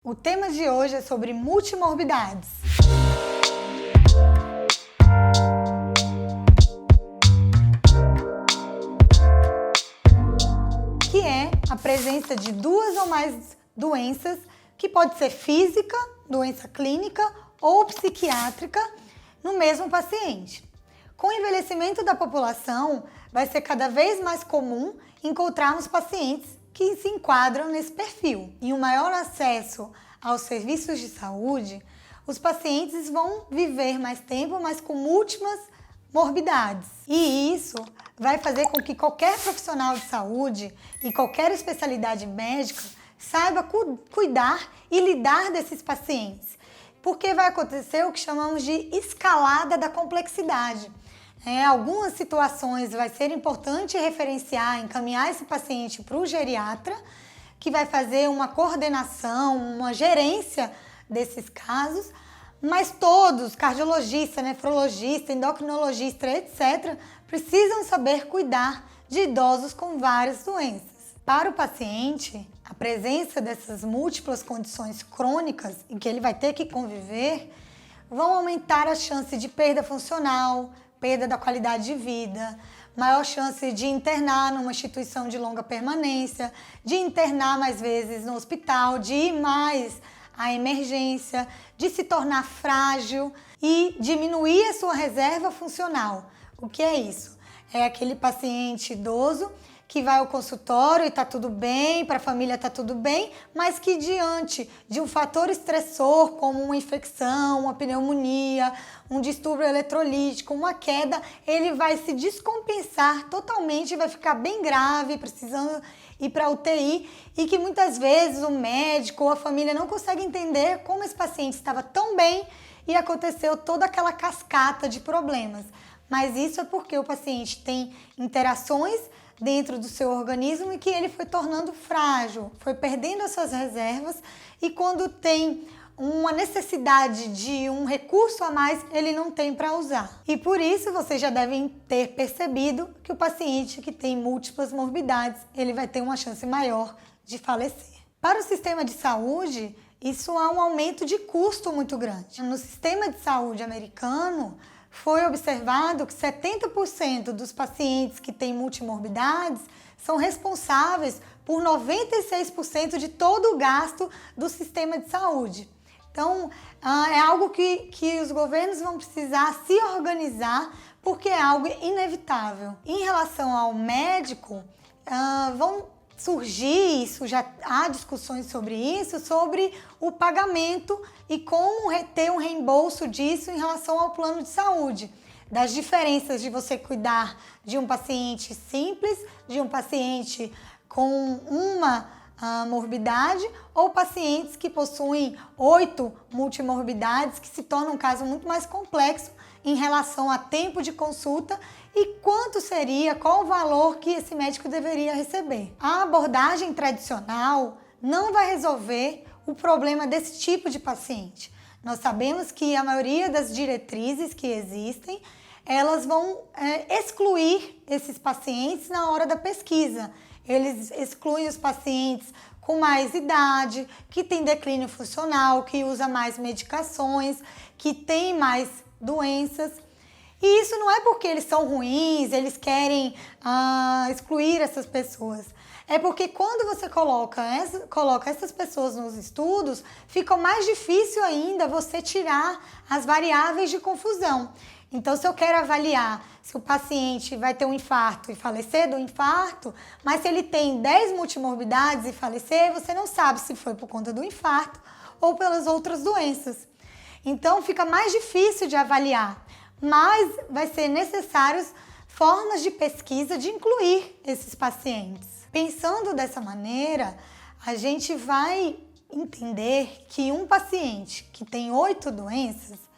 O tema de hoje é sobre multimorbidades. Que é a presença de duas ou mais doenças, que pode ser física, doença clínica ou psiquiátrica, no mesmo paciente. Com o envelhecimento da população, vai ser cada vez mais comum encontrarmos pacientes que se enquadram nesse perfil. E o maior acesso aos serviços de saúde, os pacientes vão viver mais tempo, mas com múltiplas morbidades. E isso vai fazer com que qualquer profissional de saúde e qualquer especialidade médica saiba cuidar e lidar desses pacientes. Porque vai acontecer o que chamamos de escalada da complexidade. Algumas situações vai ser importante referenciar, encaminhar esse paciente para o geriatra, que vai fazer uma coordenação, uma gerência desses casos, mas todos, cardiologista, nefrologista, endocrinologista, etc., precisam saber cuidar de idosos com várias doenças. Para o paciente, a presença dessas múltiplas condições crônicas em que ele vai ter que conviver vão aumentar a chance de perda funcional, perda da qualidade de vida, maior chance de internar numa instituição de longa permanência, de internar mais vezes no hospital, de ir mais à emergência, de se tornar frágil e diminuir a sua reserva funcional. O que é isso? É aquele paciente idoso que vai ao consultório e está tudo bem, para a família está tudo bem, mas que diante de um fator estressor, como uma infecção, uma pneumonia, um distúrbio eletrolítico, uma queda, ele vai se descompensar totalmente, vai ficar bem grave, precisando ir para a UTI, e que muitas vezes o médico ou a família não consegue entender como esse paciente estava tão bem e aconteceu toda aquela cascata de problemas. Mas isso é porque o paciente tem interações dentro do seu organismo e que ele foi tornando frágil, foi perdendo as suas reservas, e quando tem uma necessidade de um recurso a mais, ele não tem para usar. E por isso vocês já devem ter percebido que o paciente que tem múltiplas morbidades, ele vai ter uma chance maior de falecer. Para o sistema de saúde, isso há um aumento de custo muito grande. No sistema de saúde americano, foi observado que 70% dos pacientes que têm multimorbidades são responsáveis por 96% de todo o gasto do sistema de saúde. Então, é algo que os governos vão precisar se organizar, porque é algo inevitável. Em relação ao médico, vão surgir, isso já há discussões sobre isso, sobre o pagamento e como ter um reembolso disso em relação ao plano de saúde, das diferenças de você cuidar de um paciente simples, de um paciente com uma morbidade, ou pacientes que possuem 8 multimorbidades, que se torna um caso muito mais complexo em relação a tempo de consulta e quanto seria, qual o valor que esse médico deveria receber. A abordagem tradicional não vai resolver o problema desse tipo de paciente. Nós sabemos que a maioria das diretrizes que existem, elas vão excluir esses pacientes na hora da pesquisa. Eles excluem os pacientes com mais idade, que tem declínio funcional, que usa mais medicações, que tem mais doenças. E isso não é porque eles são ruins, eles querem excluir essas pessoas. É porque quando você coloca essas pessoas nos estudos, fica mais difícil ainda você tirar as variáveis de confusão. Então, se eu quero avaliar se o paciente vai ter um infarto e falecer do infarto, mas se ele tem 10 multimorbidades e falecer, você não sabe se foi por conta do infarto ou pelas outras doenças. Então, fica mais difícil de avaliar, mas vai ser necessárias formas de pesquisa de incluir esses pacientes. Pensando dessa maneira, a gente vai entender que um paciente que tem 8 doenças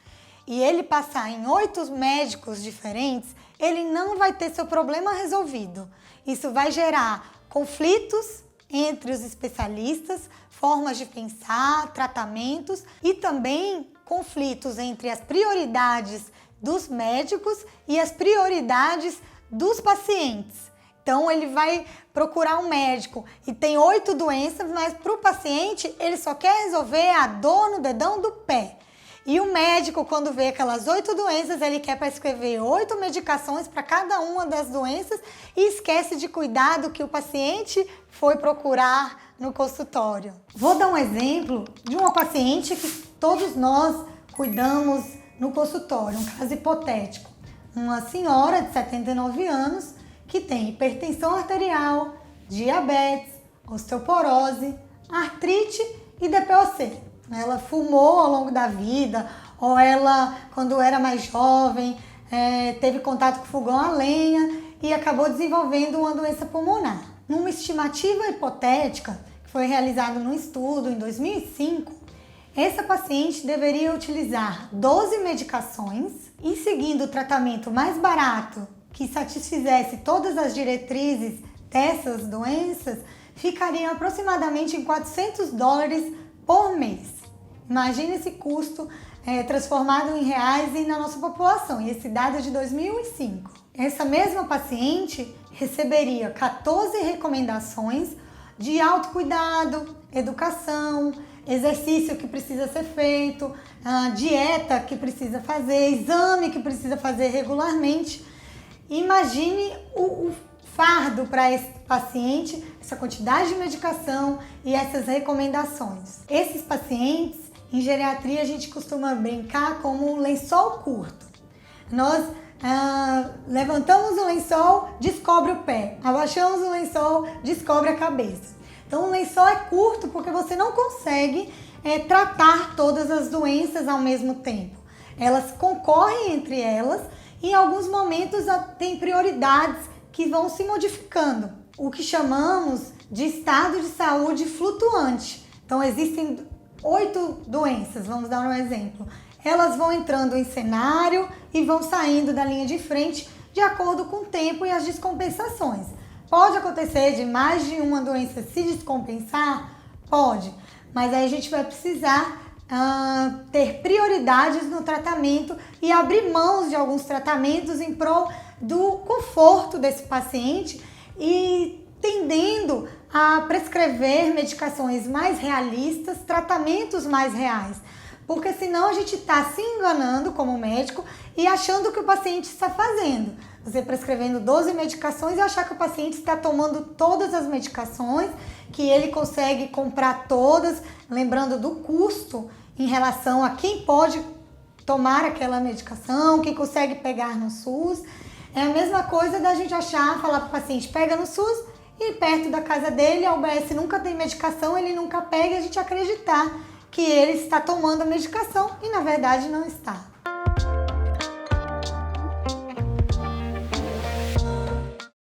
e ele passar em 8 médicos diferentes, ele não vai ter seu problema resolvido. Isso vai gerar conflitos entre os especialistas, formas de pensar, tratamentos e também conflitos entre as prioridades dos médicos e as prioridades dos pacientes. Então ele vai procurar um médico e tem 8 doenças, mas para o paciente ele só quer resolver a dor no dedão do pé. E o médico, quando vê aquelas 8 doenças, ele quer prescrever 8 medicações para cada uma das doenças e esquece de cuidar do que o paciente foi procurar no consultório. Vou dar um exemplo de uma paciente que todos nós cuidamos no consultório, um caso hipotético. Uma senhora de 79 anos que tem hipertensão arterial, diabetes, osteoporose, artrite e DPOC. Ela fumou ao longo da vida, ou ela, quando era mais jovem, teve contato com fogão a lenha e acabou desenvolvendo uma doença pulmonar. Numa estimativa hipotética, que foi realizada num estudo em 2005, essa paciente deveria utilizar 12 medicações e, seguindo o tratamento mais barato, que satisfizesse todas as diretrizes dessas doenças, ficaria aproximadamente em $400 por mês. Imagine esse custo transformado em reais e na nossa população, e esse dado é de 2005. Essa mesma paciente receberia 14 recomendações de autocuidado, educação, exercício que precisa ser feito, dieta que precisa fazer, exame que precisa fazer regularmente. Imagine o fardo para esse paciente, essa quantidade de medicação e essas recomendações. Esses pacientes, em geriatria, a gente costuma brincar como um lençol curto. Nós levantamos o lençol, descobre o pé. Abaixamos o lençol, descobre a cabeça. Então o lençol é curto porque você não consegue tratar todas as doenças ao mesmo tempo. Elas concorrem entre elas e em alguns momentos tem prioridades que vão se modificando. O que chamamos de estado de saúde flutuante. Então existem 8 doenças, vamos dar um exemplo. Elas vão entrando em cenário e vão saindo da linha de frente de acordo com o tempo e as descompensações. Pode acontecer de mais de uma doença se descompensar? Pode, mas aí a gente vai precisar ter prioridades no tratamento e abrir mãos de alguns tratamentos em prol do conforto desse paciente e tendendo a prescrever medicações mais realistas, tratamentos mais reais. Porque senão a gente está se enganando como médico e achando que o paciente está fazendo. Você prescrevendo 12 medicações e achar que o paciente está tomando todas as medicações, que ele consegue comprar todas, lembrando do custo em relação a quem pode tomar aquela medicação, quem consegue pegar no SUS. É a mesma coisa da gente falar para o paciente, pega no SUS e perto da casa dele, a UBS nunca tem medicação, ele nunca pega e a gente acreditar que ele está tomando a medicação e na verdade não está.